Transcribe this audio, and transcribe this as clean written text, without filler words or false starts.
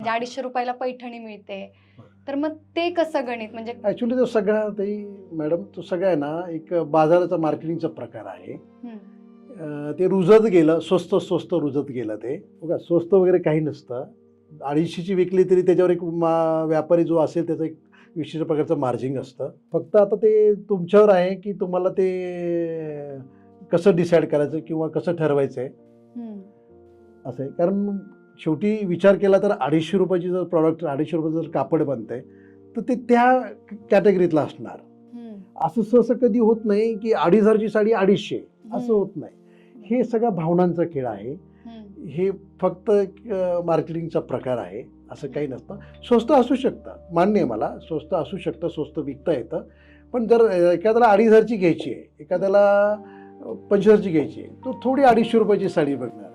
म्हणजे 250 रुपयाला पैठणी मिळते, तर मग ते कसं गणित म्हणजे? ॲक्च्युली तो सगळा ते मॅडम तो सगळा आहे ना एक बाजाराचा मार्केटिंगचा प्रकार आहे. ते रुजत गेलं, स्वस्त स्वस्त रुजत गेलं. ते बघा स्वस्त वगैरे काही नसतं. 250ची विकली तरी त्याच्यावर एक व्यापारी जो असेल त्याचं एक विशिष्ट प्रकारचं मार्जिन असतं. फक्त आता ते तुमच्यावर आहे की तुम्हाला ते कसं डिसाईड करायचं किंवा कसं ठरवायचं आहे असं आहे. कारण शेवटी विचार केला तर 250 रुपयाची जर प्रॉडक्ट 250 रुपयाचं जर कापड बनतंय तर ते त्या कॅटेगरीतलं असणार. असं सहसा कधी होत नाही की 2500ची साडी 250 असं होत नाही. हे सगळा भावनांचा खेळ आहे. हे फक्त मार्केटिंगचा प्रकार आहे. असं काही नसतं. स्वस्त असू शकतं, मान्य आहे मला, स्वस्त असू शकतं, स्वस्त विकता येतं. पण जर एखाद्याला 2500ची घ्यायची आहे, एखाद्याला 2500ची घ्यायची आहे, तो थोडी 250 रुपयाची साडी बघणार.